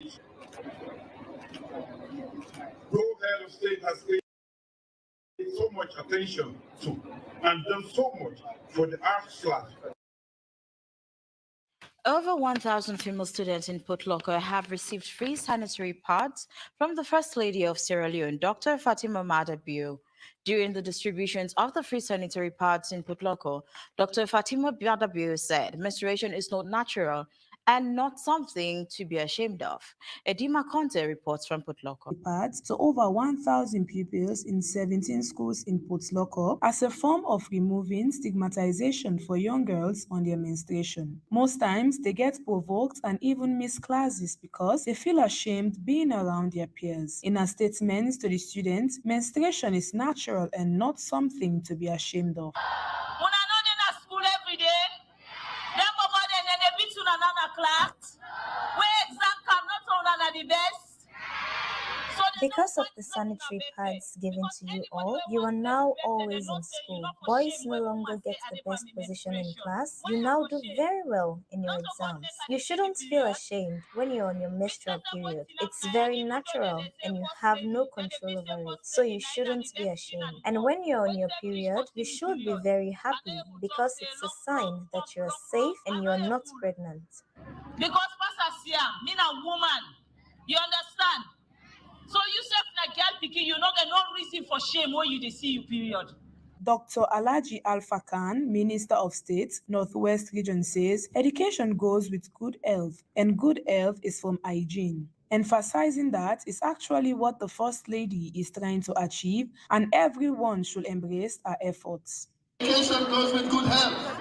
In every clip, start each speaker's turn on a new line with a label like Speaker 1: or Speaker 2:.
Speaker 1: No head of state has paid so much attention to and done so much for the arts class.
Speaker 2: Over 1,000 female students in Port-Loko have received free sanitary pads from the First Lady of Sierra Leone, Dr. Fatima Madabio. During the distributions of the free sanitary pads in Port-Loko, Dr. Fatima Madabio said menstruation is not natural and not something to be ashamed of. Edima Conte reports from Port-Loko.
Speaker 3: Pads to over 1,000 pupils in 17 schools in Port-Loko as a form of removing stigmatization for young girls on their menstruation. Most times, they get provoked and even miss classes because they feel ashamed being around their peers. In a statement to the students, menstruation is natural and not something to be ashamed of.
Speaker 4: When I know they're at school every day, them over there and they beat another class. Where exam come not on the best.
Speaker 5: Because of the sanitary pads given to you all, you are now always in school. Boys no longer get the best position in class. You now do very well in your exams. You shouldn't feel ashamed when you're on your menstrual period. It's very natural and you have no control over it, so you shouldn't be ashamed. And when you're on your period, you should be very happy because it's a sign that you're safe and you're not pregnant.
Speaker 4: Because Pastor Siam, me a woman, you understand? So you say like girl picking, you not get no reason for shame when you see you period.
Speaker 3: Dr. Alhaji Alpha Khan, Minister of State, Northwest Region, says education goes with good health, and good health is from hygiene, emphasizing that it's actually what the First Lady is trying to achieve, and everyone should embrace her efforts.
Speaker 6: Education goes with good health,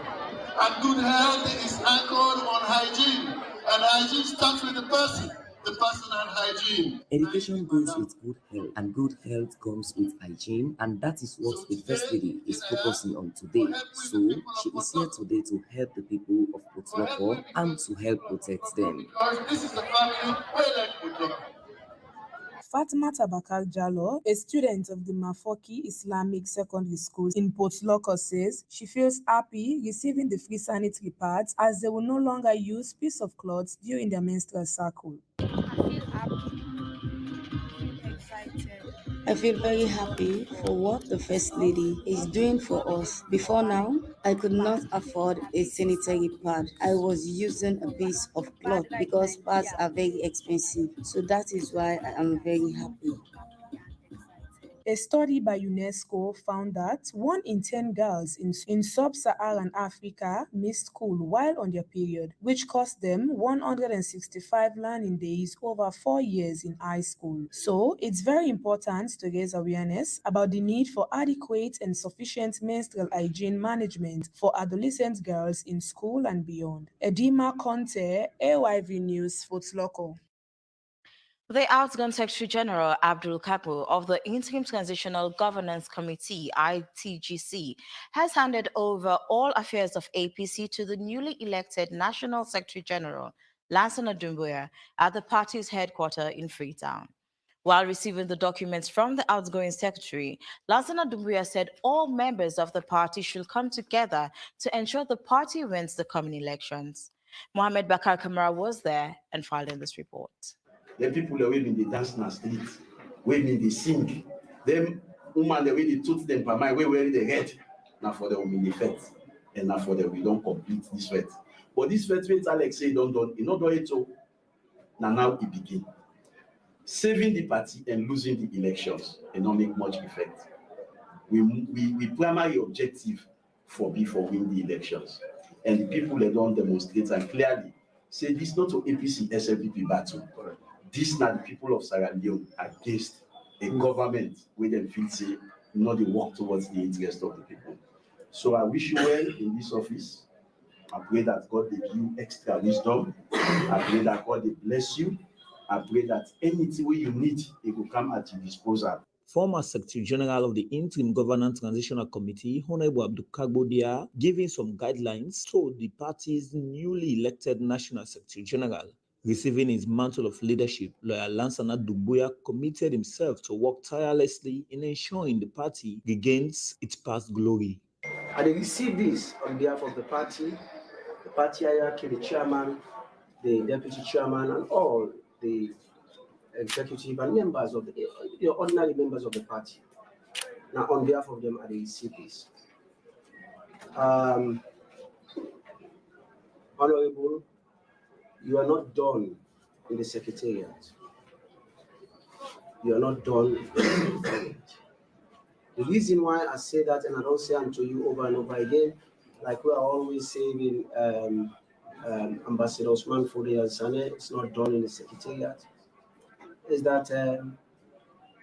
Speaker 6: and good health is anchored on hygiene, and hygiene starts with the person and hygiene.
Speaker 7: Education goes with good health, and good health comes with hygiene, and that is what the First Lady is focusing on today. So she is here today to help the people of Port-Loko and to help protect them.
Speaker 6: Because this is the family where they Port-Loko.
Speaker 3: Fatima Tabakar Jallo, a student of the Mafoki Islamic Secondary School in Port-Loko, says she feels happy receiving the free sanitary pads as they will no longer use piece of cloth during their menstrual cycle.
Speaker 8: I feel very happy for what the First Lady is doing for us. Before now, I could not afford a sanitary pad. I was using a piece of cloth because pads are very expensive. So that is why I am very happy.
Speaker 3: A study by UNESCO found that 1 in 10 girls in sub-Saharan Africa missed school while on their period, which cost them 165 learning days over 4 years in high school. So, it's very important to raise awareness about the need for adequate and sufficient menstrual hygiene management for adolescent girls in school and beyond. Edima Conte, AYV News, Port-Loko.
Speaker 2: The outgoing Secretary General Abdul Kapo of the Interim Transitional Governance Committee, ITGC, has handed over all affairs of APC to the newly elected National Secretary General, Lansana Doumbouya, at the party's headquarters in Freetown. While receiving the documents from the outgoing secretary, Lansana Doumbouya said all members of the party should come together to ensure the party wins the coming elections. Mohamed Bakar Kamara was there and filed in this report.
Speaker 9: The people that in the dance in the street, when they sing, them woman the way they toot them per mind, where wearing the head, now for them we effect, and now for them we don't complete this fete. But this fete, Alex say don't, you know, do it so. Now it begin. Saving the party and losing the elections, and not make much effect. We primary objective for before win the elections, and the people that don't demonstrate and clearly say this not to APC SLPP battle. This not the people of Sierra Leone against a government where they feel say not they work towards the interest of the people. So I wish you well in this office. I pray that God will give you extra wisdom. I pray that God will bless you. I pray that anything where you need, it will come at your disposal.
Speaker 10: Former Secretary General of the Interim Governance Transitional Committee, Honorable Abdul Kagbodia, giving some guidelines to the party's newly elected National Secretary General. Receiving his mantle of leadership, Lawyer Lansana Doumbouya committed himself to work tirelessly in ensuring the party regains its past glory.
Speaker 11: I received this on behalf of the party hierarchy, the chairman, the deputy chairman, and all the executive and members of the ordinary members of the party. Now, on behalf of them, I receive this. Honorable, you are not done in the secretariat. You are not done. The reason why I say that, and I don't say unto you over and over again, like we are always saying, Ambassador Osman Fourier and Sane, it's not done in the secretariat, is that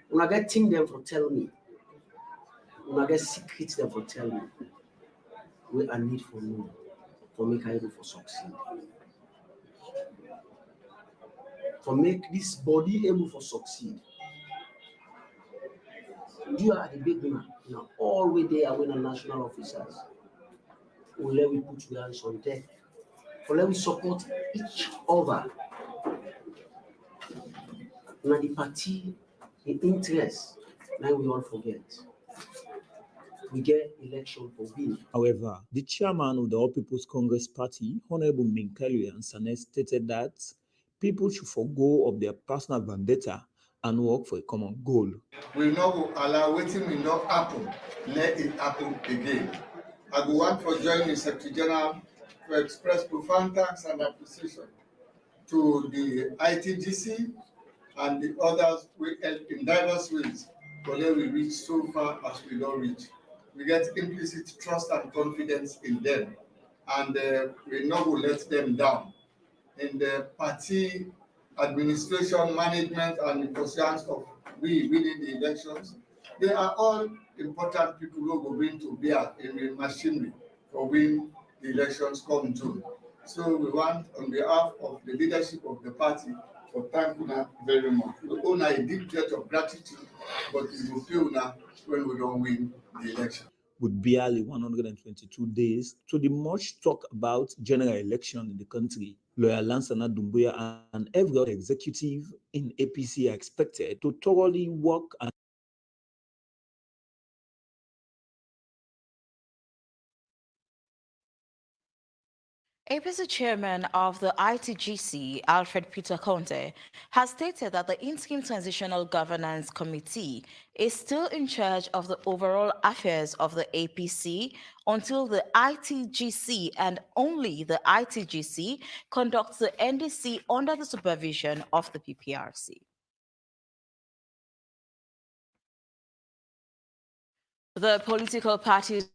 Speaker 11: when I get things them for tell me, when I get secrets them for tell me, we are need for know, for make able for succeed. For make this body able for succeed. You are the big man, you know, all the way there when the national officers. Will let we put your hands on deck. For let we support each other. Now the party, the interest, now we all forget. We get election for win.
Speaker 10: However, the chairman of the All People's Congress Party, Honorable Minkelu Ansane, stated that people should forego of their personal vendetta and work for a common goal.
Speaker 6: We not allow waiting will not happen. Let it happen again. I go want for joining the Secretary General to express profound thanks and appreciation to the ITGC and the others we help in diverse ways, but then we reach so far as we don't reach. We get implicit trust and confidence in them, and we not will let them down. In the party administration, management, and the positions of we within the elections, they are all important people who will bring to bear in the machinery for when the elections come June. So we want, on behalf of the leadership of the party, for thank you very much. We own a deep debt of gratitude, but we will feel now when we don't win the election.
Speaker 10: With barely 122 days to the much talk about general election in the country, Lawyer Lansana Doumbouya and every other executive in APC are expected to thoroughly work and
Speaker 2: APC chairman of the ITGC, Alfred Peter Conte, has stated that the Interim Transitional Governance Committee is still in charge of the overall affairs of the APC until the ITGC and only the ITGC conducts the NDC under the supervision of the Pprc. The political parties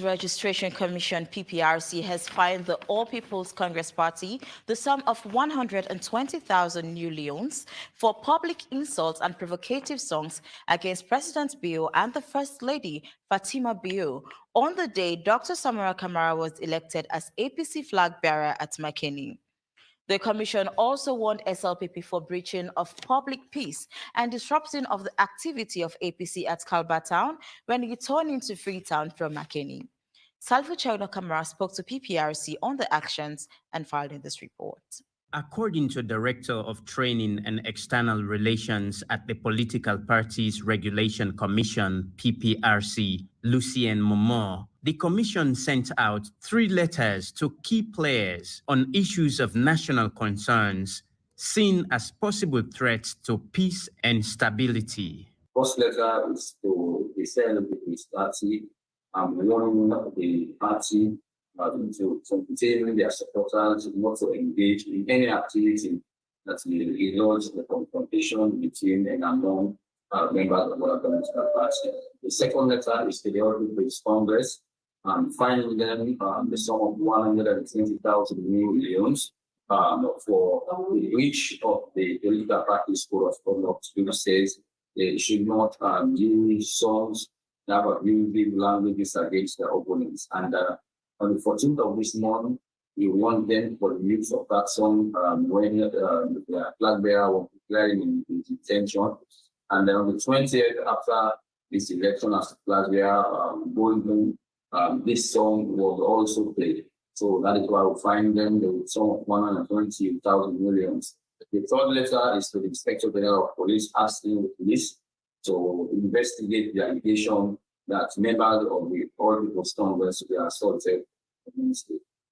Speaker 2: Registration Commission Pprc has fined the All People's Congress Party the sum of 120,000 new leones for public insults and provocative songs against President Bio and the First Lady Fatima Bio on the day Dr. Samara Kamara was elected as APC flag bearer at Makeni. The commission also warned SLPP for breaching of public peace and disrupting of the activity of APC at Kalba Town when returning to Freetown from Makeni. Salvo Chauno Kamara spoke to Pprc on the actions and filed in this report.
Speaker 12: According to Director of Training and External Relations at the Political Parties Regulation Commission, Pprc, Lucien Momo, the Commission sent out 3 letters to key players on issues of national concerns seen as possible threats to peace and stability.
Speaker 13: First letter is to the CNPP party, warning the party to continue their supporters not to engage in any activity that will enlarge the confrontation between and among members of our political party. The second letter is to the All People's Congress, finding them the sum of 120,000 new leones for the breach of the political party's code of conduct, which says they should not use songs that have abusive languages against their opponents. And on the 14th of this month, we want them for the use of that song when the flag bearer was declaring in detention. And then on the 20th, after this election as the flag bearer going this song was also played. So that is why we find them the sum of 120,000 millions. The third letter is to the Inspector General of Police asking the police to investigate the allegation that members of the All People's Congress were assaulted.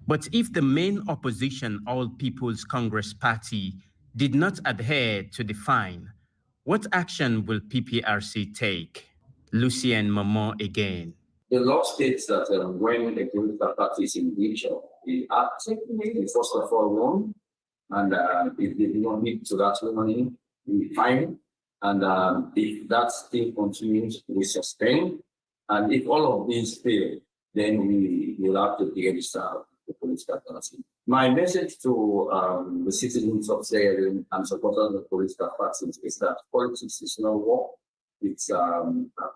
Speaker 12: But if the main opposition All People's Congress Party did not adhere to the fine. What action will PPRC take? Lucien Momo again.
Speaker 13: The law states that when a political party is in breach of the act, they first of all warn, and if they do not meet to that money, we fine. And if that thing continues, we suspend. And if all of these fail, then we will have to register the political party. My message to the citizens of Sierra Leone and supporters of the political parties is that politics is not war. It's a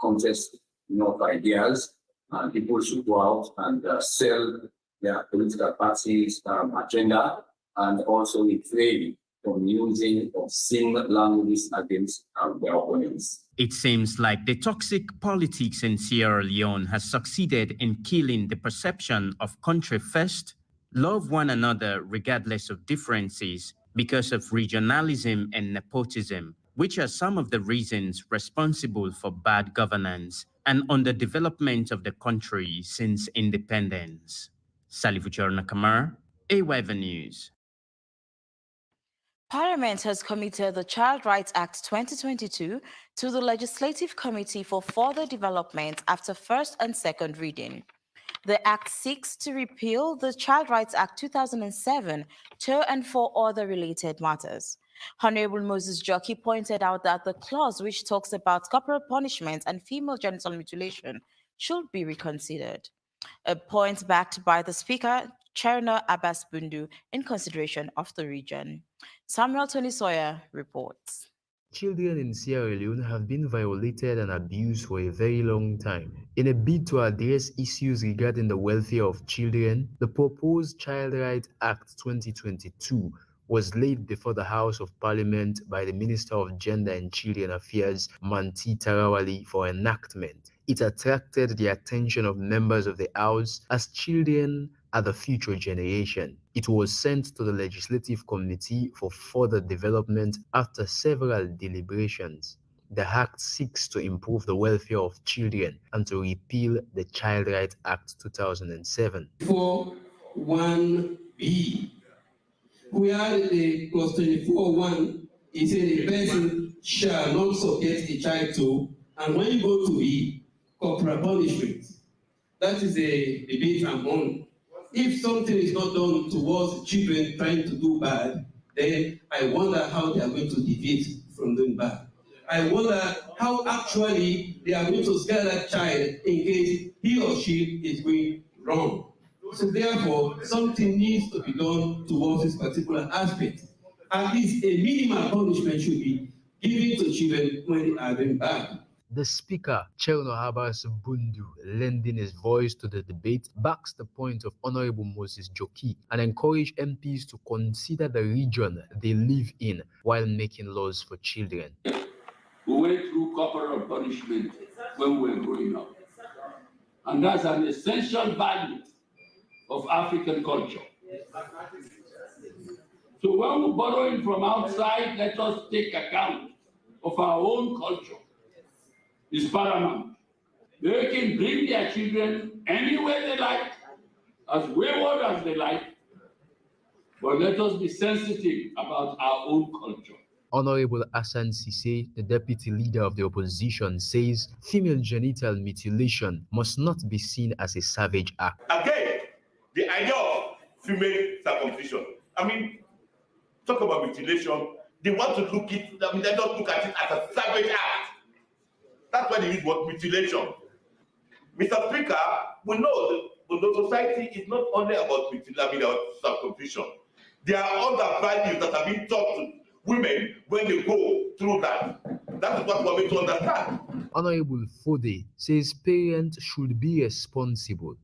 Speaker 13: contest of ideas, and people should go out and sell their political parties' agenda, and also refrain from using obscene languages against their opponents.
Speaker 12: It seems like the toxic politics in Sierra Leone has succeeded in killing the perception of country first, love one another regardless of differences, because of regionalism and nepotism, which are some of the reasons responsible for bad governance and underdevelopment of the country since independence. Salifuchor Nakamar, AYV News.
Speaker 2: Parliament has committed the Child Rights Act 2022 to the Legislative Committee for further development after first and second reading. The Act seeks to repeal the Child Rights Act 2007, 2 and 4 other related matters. Honorable Moses Jockey pointed out that the clause which talks about corporal punishment and female genital mutilation should be reconsidered. A point backed by the Speaker, Cherno Abbas Bundu, in consideration of the region. Samuel Tony Sawyer reports.
Speaker 14: Children in Sierra Leone have been violated and abused for a very long time. In a bid to address issues regarding the welfare of children, the proposed Child Rights Act 2022 was laid before the House of Parliament by the Minister of Gender and Children Affairs, Manti Tarawali, for enactment. It attracted the attention of members of the House as children are the future generation. It was sent to the Legislative Committee for further development after several deliberations. The Act seeks to improve the welfare of children and to repeal the Child Rights Act 2007.
Speaker 15: 4(1)(b), where the clause 24(1) is saying a person shall not subject a child to, and when you go to B, corporal punishment. That is a debate I'm on. If something is not done towards children trying to do bad, then I wonder how they are going to deviate from doing bad. I wonder how actually they are going to scare that child in case he or she is going wrong. So therefore, something needs to be done towards this particular aspect. At least a minimal punishment should be given to children when they are doing bad.
Speaker 14: The Speaker, Cherno Abbas Bundu, lending his voice to the debate, backs the point of Honorable Moses Jockey and encouraged MPs to consider the region they live in while making laws for children.
Speaker 16: We went through corporal punishment when we were growing up. And that's an essential value of African culture. So when we're borrowing from outside, let us take account of our own culture. It's paramount. They can bring their children anywhere they like, as wayward as they like, but let us be sensitive about our own culture.
Speaker 14: Honorable Hassan Sise, the deputy leader of the opposition, says female genital mutilation must not be seen as a savage act.
Speaker 17: Again, the idea of female circumcision. I mean, talk about mutilation. They want to look it, I mean, they don't look at it as a savage act. That's why they use word mutilation. Mr. Speaker, we know the society is not only about mutilation or circumcision. There are other values that are being taught to women when they go through that. That is what we're going to understand.
Speaker 14: Honorable Fode says parents should be responsible.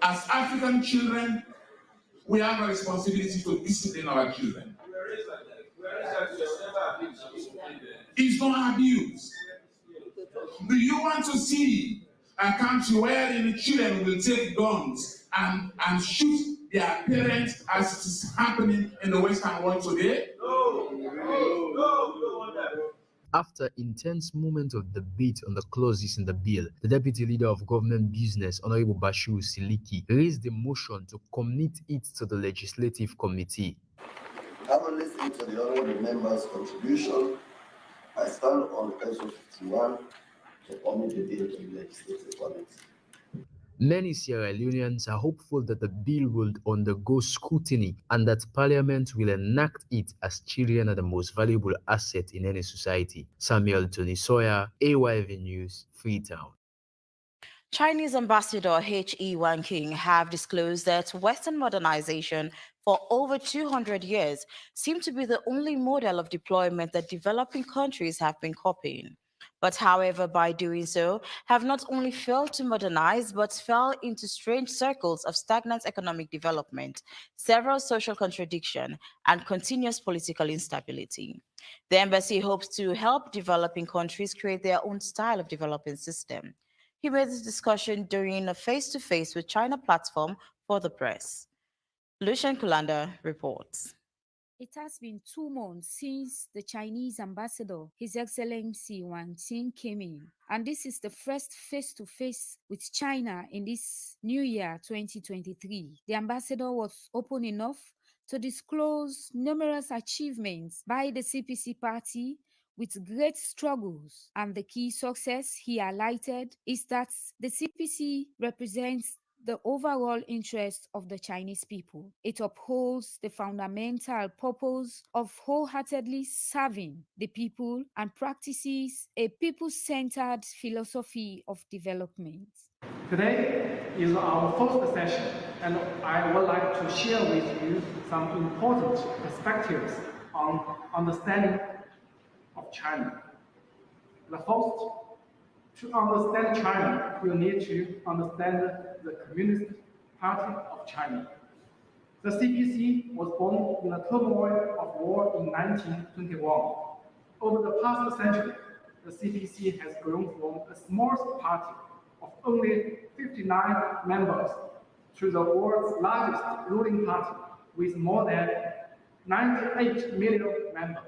Speaker 18: As African children, we have a responsibility to discipline our children. It's not abuse. Do you want to see a country where the children will take guns and shoot their parents as it is happening in the Western world today? No.
Speaker 14: After intense moment of debate on the clauses in the bill, the Deputy Leader of Government Business, Honorable Bashiru Siliki, raised the motion to commit it to the Legislative Committee.
Speaker 19: I will listen to the honorable members' contribution, I stand on SO 51 to omit the bill to the legislative committee.
Speaker 14: Many Sierra Leoneans are hopeful that the bill will undergo scrutiny and that Parliament will enact it, as children are the most valuable asset in any society. Samuel Tony Sawyer, AYV News, Freetown.
Speaker 2: Chinese Ambassador He Wanqing have disclosed that Western modernization for over 200 years seemed to be the only model of deployment that developing countries have been copying. But however, by doing so, have not only failed to modernize, but fell into strange circles of stagnant economic development, several social contradiction, and continuous political instability. The embassy hopes to help developing countries create their own style of developing system. He made this discussion during a face-to-face with China platform for the press. Lucian Kulanda reports.
Speaker 20: It has been 2 months since the Chinese ambassador, His Excellency Wang Qing, came in, and this is the first face-to-face with China in this new year 2023. The ambassador was open enough to disclose numerous achievements by the CPC party with great struggles, and the key success he highlighted is that the CPC represents the overall interest of the Chinese people. It upholds the fundamental purpose of wholeheartedly serving the people and practices a people-centered philosophy of development.
Speaker 21: Today is our first session, and I would like to share with you some important perspectives on understanding of China. The first, to understand China, you need to understand the Communist Party of China. The CPC was born in the turmoil of war in 1921. Over the past century, the CPC has grown from a small party of only 59 members to the world's largest ruling party with more than 98 million members.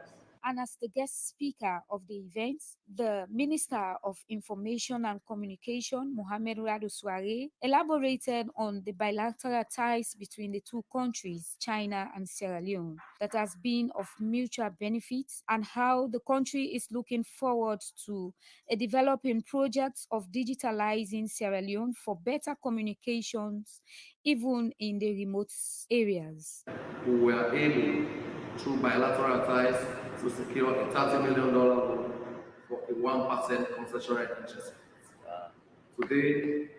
Speaker 20: And as the guest speaker of the event, the Minister of Information and Communication, Mohamed Radu Soare, elaborated on the bilateral ties between the two countries, China and Sierra Leone, that has been of mutual benefit, and how the country is looking forward to a developing project of digitalizing Sierra Leone for better communications, even in the remote areas.
Speaker 22: We were able, through bilateral ties, to secure a $30 million loan for a 1% concessional interest. Today,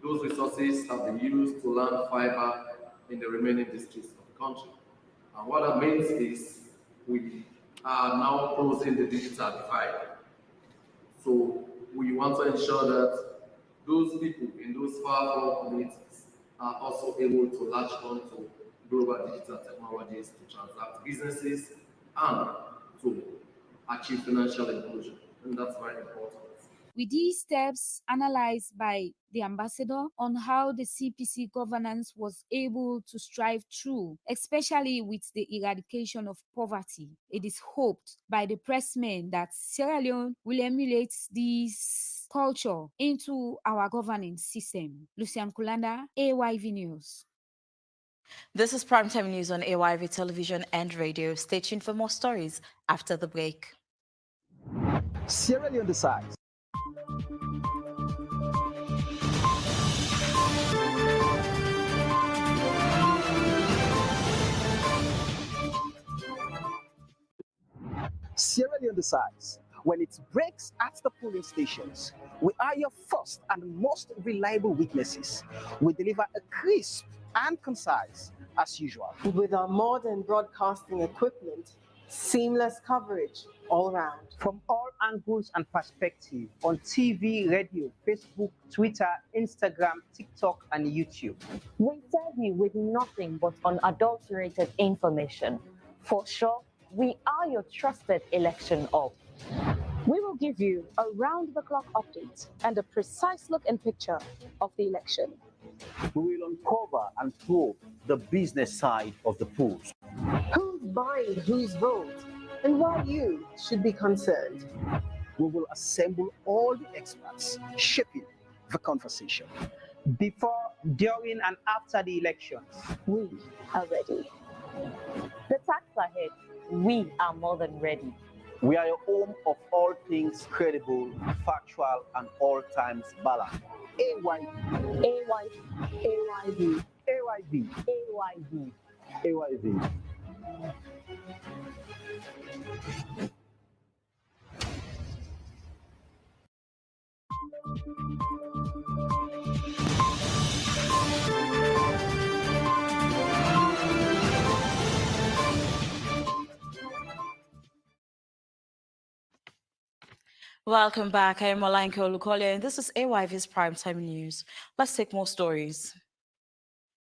Speaker 22: those resources have been used to land fiber in the remaining districts of the country. And what that means is we are now closing the digital divide. So we want to ensure that those people in those far-flung communities are also able to latch on to global digital technologies to transact businesses and to achieve financial inclusion. And that's very important.
Speaker 20: With these steps analyzed by the ambassador on how the CPC governance was able to strive through, especially with the eradication of poverty, it is hoped by the pressmen that Sierra Leone will emulate this culture into our governance system. Lucian Kulanda, AYV News.
Speaker 2: This is Primetime News on AYV Television and Radio. Stay tuned for more stories after the break.
Speaker 23: Sierra Leone decides. Sierra Leone decides. When it breaks at the polling stations, we are your first and most reliable witnesses. We deliver a crisp and concise as usual.
Speaker 24: With our modern broadcasting equipment, seamless coverage all around.
Speaker 23: From all angles and perspectives on TV, radio, Facebook, Twitter, Instagram, TikTok, and YouTube.
Speaker 25: We serve you with nothing but unadulterated information. For sure, we are your trusted election op. We will give you a round-the-clock update and a precise look and picture of the election.
Speaker 23: We will uncover and probe the business side of the polls.
Speaker 24: Who's buying whose vote and why you should be concerned.
Speaker 23: We will assemble all the experts shaping the conversation. Before, during, and after the elections,
Speaker 25: we are ready. The tax ahead we are more than ready.
Speaker 23: We are your home of all things credible, factual, and all times balanced. AYV.
Speaker 25: AYV.
Speaker 23: AYV.
Speaker 25: AYV.
Speaker 23: AYV.
Speaker 2: Welcome back. I am Olanke Olukolia, and this is AYV's Primetime News. Let's take more stories.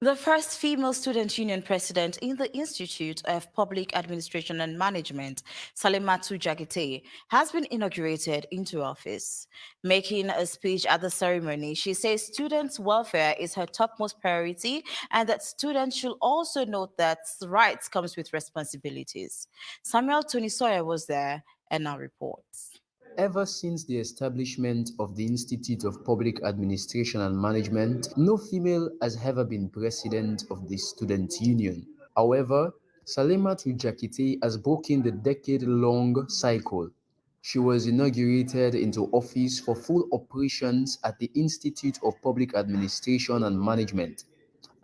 Speaker 2: The first female student union president in the Institute of Public Administration and Management, Salimatu Jagite, has been inaugurated into office. Making a speech at the ceremony, she says students' welfare is her topmost priority and that students should also note that rights comes with responsibilities. Samuel Tony was there and now reports.
Speaker 14: Ever since the establishment of the Institute of Public Administration and Management, no female has ever been president of the student union. However, Salimatu Jakite has broken the decade-long cycle. She was inaugurated into office for full operations at the Institute of Public Administration and Management.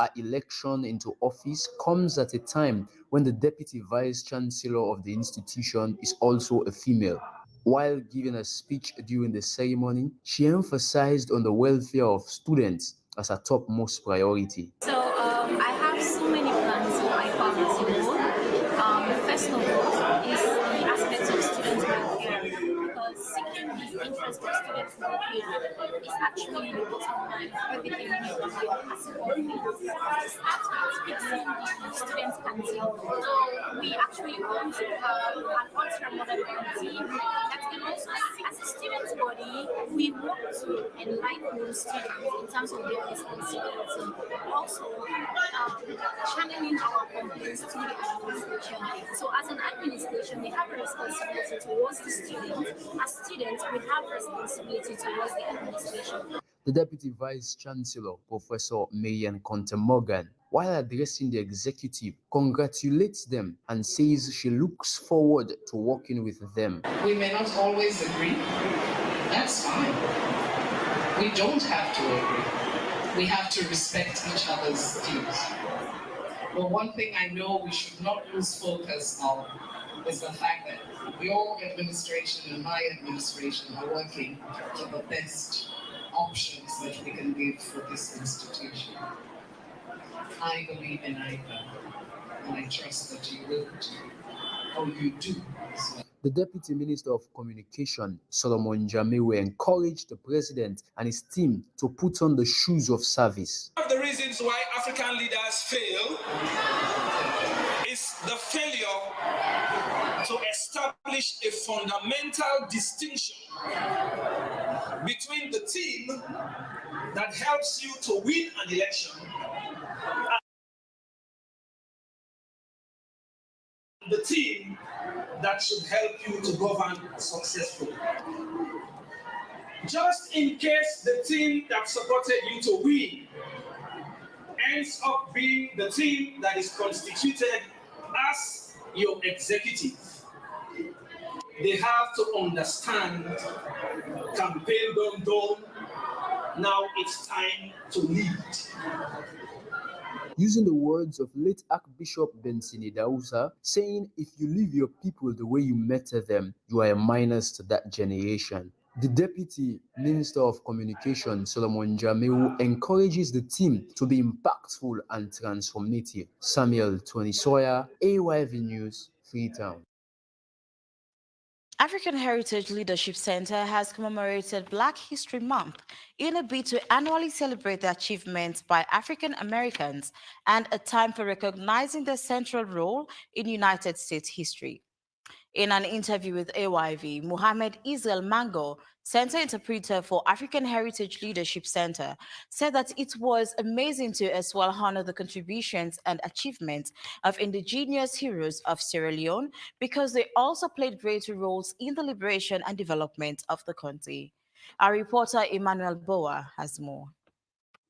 Speaker 14: Her election into office comes at a time when the Deputy Vice Chancellor of the institution is also a female. While giving a speech during the ceremony, she emphasized on the welfare of students as her topmost priority.
Speaker 1: So I have so many plans for IPAM as a whole. First of all is the aspects of students' welfare, because seeking the interest of students' welfare is actually the bottom line of everything we do as a whole. It starts with fixing the students' canteen. So we actually want to have an ultra-modern canteen that can also, as a student body, we want to enlighten students in terms of their responsibility. Also, channeling our complaints to the administration. So as an administration, we have a responsibility towards the students. As students, we have responsibility towards the administration.
Speaker 14: The Deputy Vice Chancellor, Professor Marian Conte-Morgan, while addressing the executive, congratulates them and says she looks forward to working with them.
Speaker 4: We may not always agree. That's fine. We don't have to agree. We have to respect each other's views. But one thing I know we should not lose focus on is the fact that your administration and my administration are working for the best options that we can give for this institution. I believe in IPAM, and I trust that you will too, or you do as well.
Speaker 14: The Deputy Minister of Communication, Solomon Jamewe, encouraged the President and his team to put on the shoes of service.
Speaker 5: One of the reasons why African leaders fail is the failure to establish a fundamental distinction between the team that helps you to win an election and the team that should help you to govern successfully. Just in case the team that supported you to win ends up being the team that is constituted as your executive, they have to understand campaign done. Now it's time to lead.
Speaker 14: Using the words of late Archbishop Bensini Dausa, saying, if you leave your people the way you met them, you are a minus to that generation. The Deputy Minister of Communication, Solomon Jamewu, encourages the team to be impactful and transformative. Samuel Tony AYV News, Freetown.
Speaker 2: African Heritage Leadership Center has commemorated Black History Month in a bid to annually celebrate the achievements by African Americans and a time for recognizing their central role in United States history. In an interview with AYV, Mohammed Israel Mango, Center Interpreter for African Heritage Leadership Center, said that it was amazing to as well honor the contributions and achievements of indigenous heroes of Sierra Leone because they also played greater roles in the liberation and development of the country. Our reporter Emmanuel Boa has more.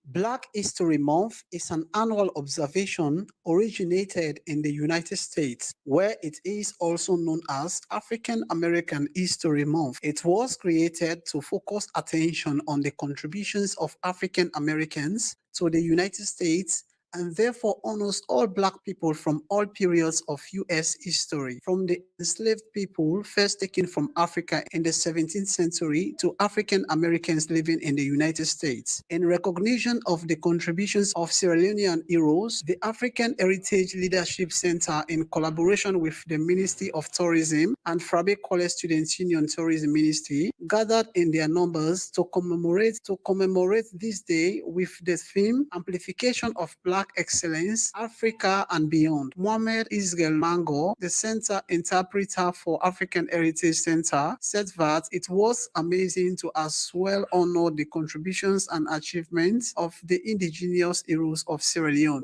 Speaker 3: Black History Month is an annual observation originated in the United States, where it is also known as African American History Month. It was created to focus attention on the contributions of African Americans to the United States and therefore honors all Black people from all periods of U.S. history, from the enslaved people first taken from Africa in the 17th century to African Americans living in the United States. In recognition of the contributions of Sierra Leonean heroes, the African Heritage Leadership Center, in collaboration with the Ministry of Tourism and Frabe College Students Union Tourism Ministry, gathered in their numbers to commemorate this day with the theme Amplification of Black Excellence, Africa and Beyond. Mohamed Israel Mango, the center interpreter for African Heritage Center, said that it was amazing to as well honor the contributions and achievements of the indigenous heroes of Sierra Leone.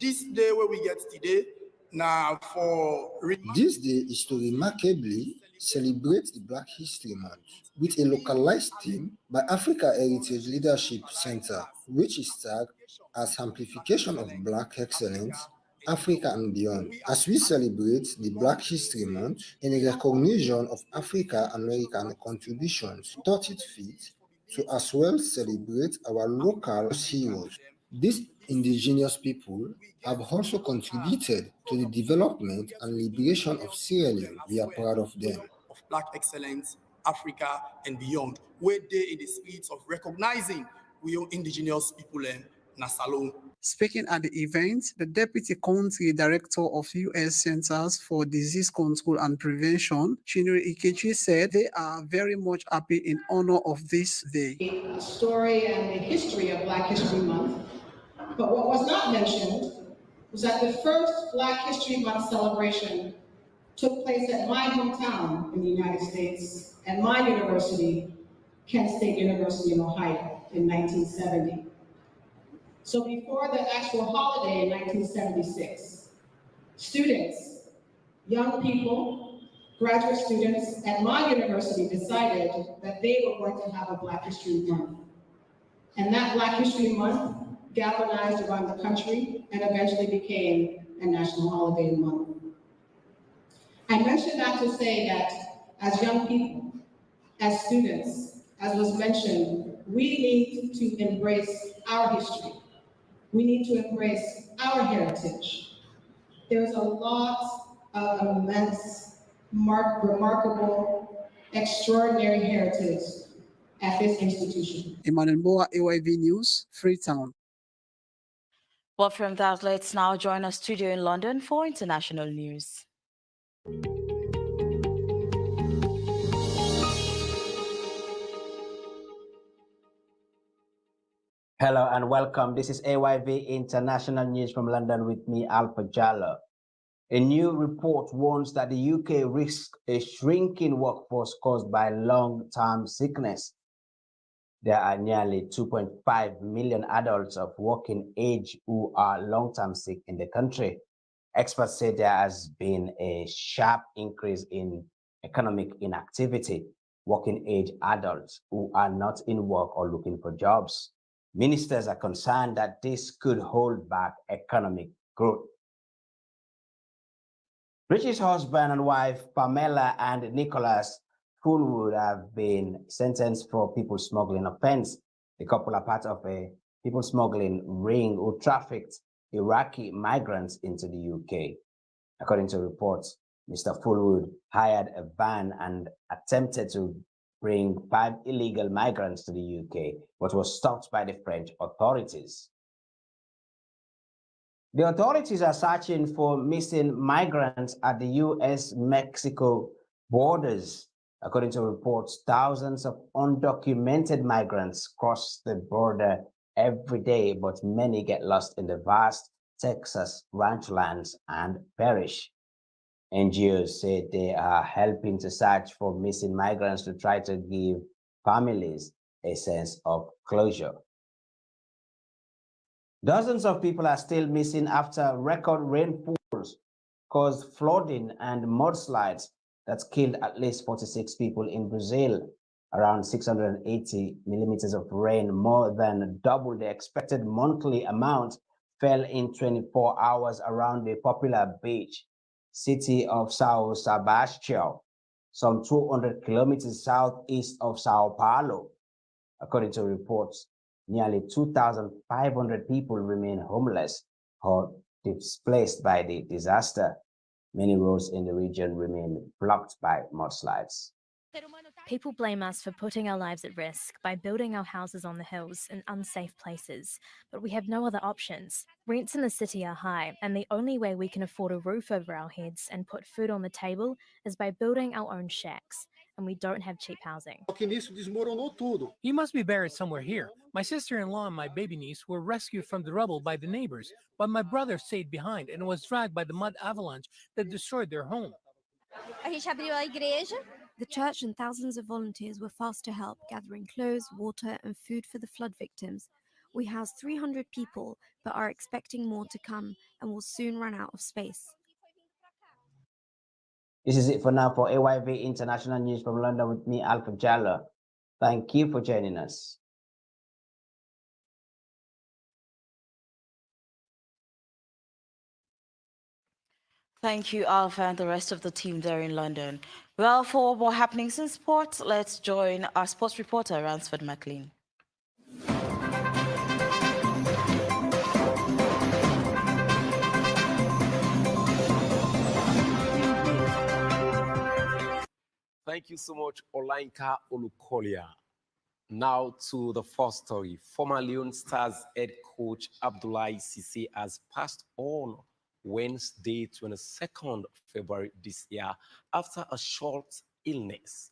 Speaker 7: This day where we get today, now for...
Speaker 8: This day is to remarkably celebrate the Black History Month with a localized theme by Africa Heritage Leadership Center, which is tagged as Amplification of Black Excellence, Africa and Beyond. As we celebrate the Black History Month in recognition of African-American contributions, thought it fit to as well celebrate our local heroes. These indigenous people have also contributed to the development and liberation of Sierra Leone. We are proud of them.
Speaker 7: Of Black Excellence, Africa and Beyond, where they in the spirit of recognizing we are indigenous people in Nassau.
Speaker 3: Speaking at the event, the Deputy Country Director of U.S. Centers for Disease Control and Prevention, Chinere Ikechi, said they are very much happy in honor of this day.
Speaker 9: A story and the history of Black History Month, but what was not mentioned was that the first Black History Month celebration took place at my hometown in the United States and my university, Kent State University in Ohio, in 1970. So before the actual holiday in 1976, students, young people, graduate students at my university decided that they were going to have a Black History Month. And that Black History Month galvanized around the country and eventually became a national holiday month. I mentioned that to say that as young people, as students, as was mentioned, we need to embrace our history. We need to embrace our heritage. There's a lot of immense, remarkable, extraordinary heritage at this institution.
Speaker 3: Emmanuel Moa, AYV News, Freetown.
Speaker 2: Well, from that, let's now join our studio in London for international news.
Speaker 11: Hello and welcome. This is AYV International News from London with me, Alpha Jallo. A new report warns that the UK risks a shrinking workforce caused by long-term sickness. There are nearly 2.5 million adults of working age who are long-term sick in the country. Experts say there has been a sharp increase in economic inactivity, working age adults who are not in work or looking for jobs. Ministers are concerned that this could hold back economic growth. Rich's husband and wife, Pamela and Nicholas Fullwood, have been sentenced for people smuggling offense. The couple are part of a people smuggling ring who trafficked Iraqi migrants into the UK. According to reports, Mr. Fullwood hired a van and attempted to bring 5 illegal migrants to the UK, but was stopped by the French authorities. The authorities are searching for missing migrants at the US-Mexico borders. According to reports, thousands of undocumented migrants cross the border every day, but many get lost in the vast Texas ranchlands and perish. NGOs say they are helping to search for missing migrants to try to give families a sense of closure. Dozens of people are still missing after record rainfalls caused flooding and mudslides that killed at least 46 people in Brazil. Around 680 millimeters of rain, more than double the expected monthly amount, fell in 24 hours around the popular beach city of Sao Sebastião, some 200 kilometers southeast of Sao Paulo. According to reports, nearly 2,500 people remain homeless or displaced by the disaster. Many roads in the region remain blocked by mudslides.
Speaker 6: People blame us for putting our lives at risk by building our houses on the hills in unsafe places, but we have no other options. Rents in the city are high, and the only way we can afford a roof over our heads and put food on the table is by building our own shacks, and we don't have cheap housing.
Speaker 10: He must be buried somewhere here. My sister-in-law and my baby niece were rescued from the rubble by the neighbors, but my brother stayed behind and was dragged by the mud avalanche that destroyed their home.
Speaker 12: The church and thousands of volunteers were fast to help, gathering clothes, water, and food for the flood victims. We housed 300 people, but are expecting more to come and will soon run out of space.
Speaker 11: This is it for now for AYV International News from London with me, Alpha Jallo. Thank you for joining us.
Speaker 2: Thank you, Alpha, and the rest of the team there in London. Well, for more happenings in sports, let's join our sports reporter, Ransford McLean.
Speaker 13: Thank you so much, Olainka Olukolia. Now to the first story. Former Leone Stars head coach Abdoulaye Cissé has passed on Wednesday, 22nd February this year, after a short illness.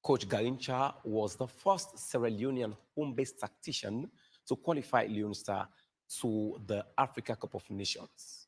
Speaker 13: Coach Garincha was the first Sierra Leonean home-based tactician to qualify Leone Star to the Africa Cup of Nations.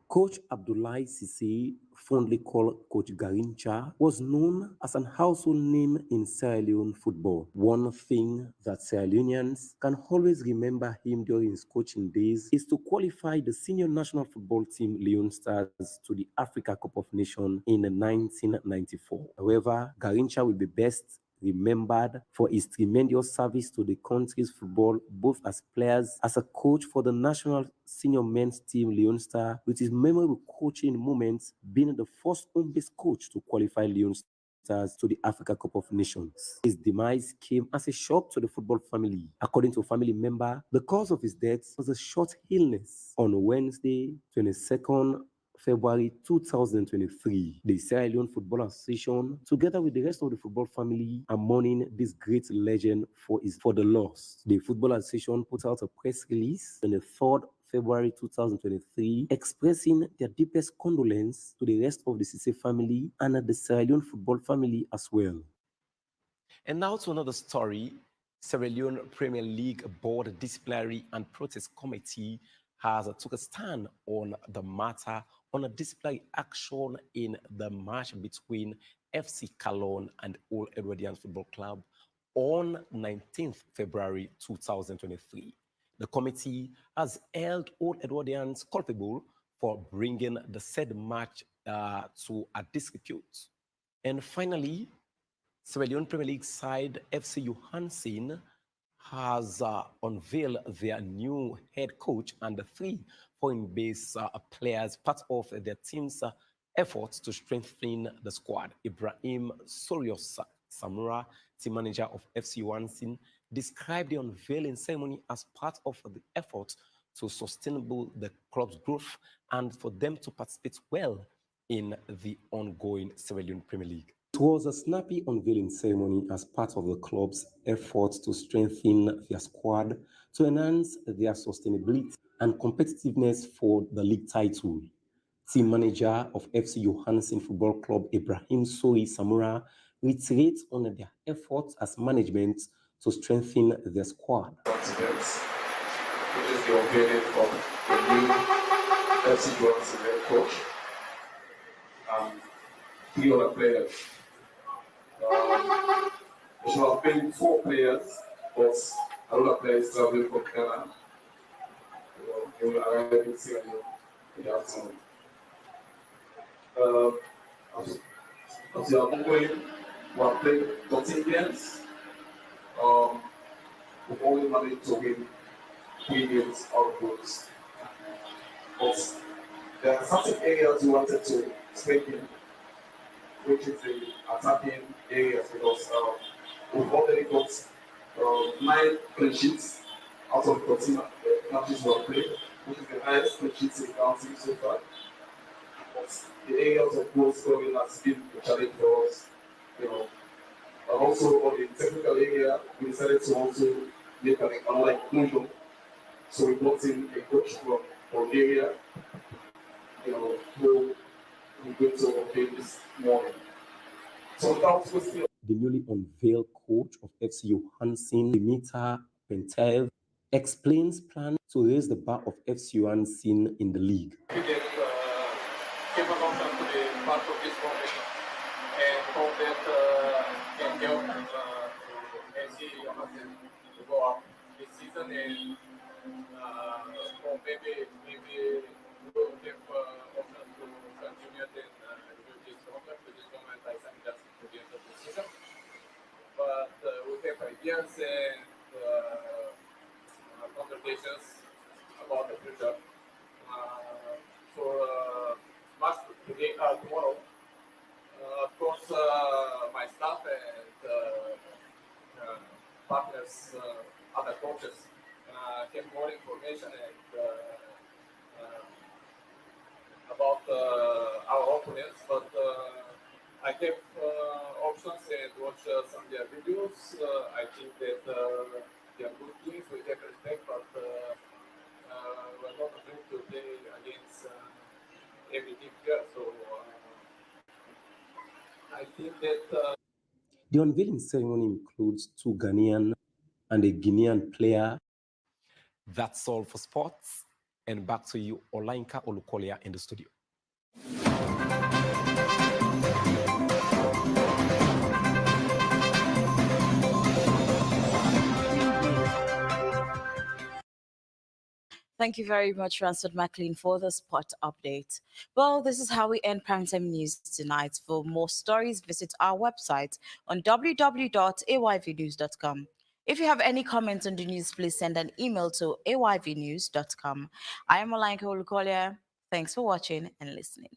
Speaker 13: Coach Abdoulaye Cissé, fondly called Coach Garincha, was known as an household name in Sierra Leone football. One thing that Sierra Leoneans can always remember him during his coaching days is to qualify the senior national football team Leone Stars to the Africa Cup of Nations in 1994. However, Garincha will be best remembered for his tremendous service to the country's football, both as players, as a coach for the national senior men's team Leone Star, with his memorable coaching moments being the first home-based coach to qualify Leone Stars to the Africa Cup of Nations. His demise came as a shock to the football family. According to a family member, the cause of his death was a short illness. On Wednesday, 22nd February 2023, the Sierra Leone Football Association, together with the rest of the football family, are mourning this great legend for the loss. The Football Association put out a press release on the 3rd February 2023, expressing their deepest condolence to the rest of the Cissé family and the Sierra Leone football family as well. And now to another story. Sierra Leone Premier League Board Disciplinary and Protest Committee has took a stand on the matter on a disciplinary action in the match between FC Cologne and Old Edwardian Football Club on 19th February 2023. The committee has held Old Edwardians culpable for bringing the said match to a disrepute. And finally, Sierra Leone Premier League side FC Johansen has unveiled their new head coach and the 3 foreign-based players, part of their team's efforts to strengthen the squad. Ibrahim Sorios Samura, team manager of FC Johansen, described the unveiling ceremony as part of the effort to sustainable the club's growth and for them to participate well in the ongoing Sierra Leone Premier League. It was a snappy unveiling ceremony as part of the club's efforts to strengthen their squad, to enhance their sustainability and competitiveness for the league title. Team manager of FC Johansen Football Club, Ibrahim Sori Samura, reiterates on their efforts as management to strengthen their squad.
Speaker 15: Confidence, which is the unveiling of the new FC Johansen head coach and 3 other players. We should have been 4 players, but another player is traveling from Ghana. He will arrive in Sierra Leone in the afternoon. As you are going, we have played 13 games. we've only managed to win 3 games out of those. But there are certain areas we wanted to strengthen, which is the attacking areas, because we've already got 9 clean sheets out of 14 matches we have played, which is the highest clean sheets in the county so far. But the areas of goal scoring has been a challenge for us, you know. And also on the technical area, we decided to also make an online inclusion. So we brought in a coach from Bulgaria, you know, who we're going to obtain this morning. So without wasting
Speaker 13: The newly unveiled coach of FC Johansen, Dimitar Pentev, explains plans to raise the bar of FC Johansen in the league.
Speaker 15: we get came along to be part of this formation and hope that can help FC Johansen to go up this season and or maybe we'll have options to continue then with this contract. With this moment, I think that's to the end of the season. But we have ideas and conversations about the future. For match today, tomorrow, of course, my staff and partners, other coaches, get more information and about our opponents, but I have options and watch some of their videos. I think that they are good teams, we have respect, but we're not going to play against every team here, so I think that
Speaker 13: The unveiling ceremony includes 2 Ghanaian and a Guinean player. That's all for sports. And back to you, Olainka Olukolia in the studio.
Speaker 2: Thank you very much, Ransford McLean, for the spot update. Well, this is how we end Primetime News tonight. For more stories, visit our website on www.ayvnews.com. If you have any comments on the news, please send an email to ayvnews.com. I am Olainka Olukolia. Thanks for watching and listening.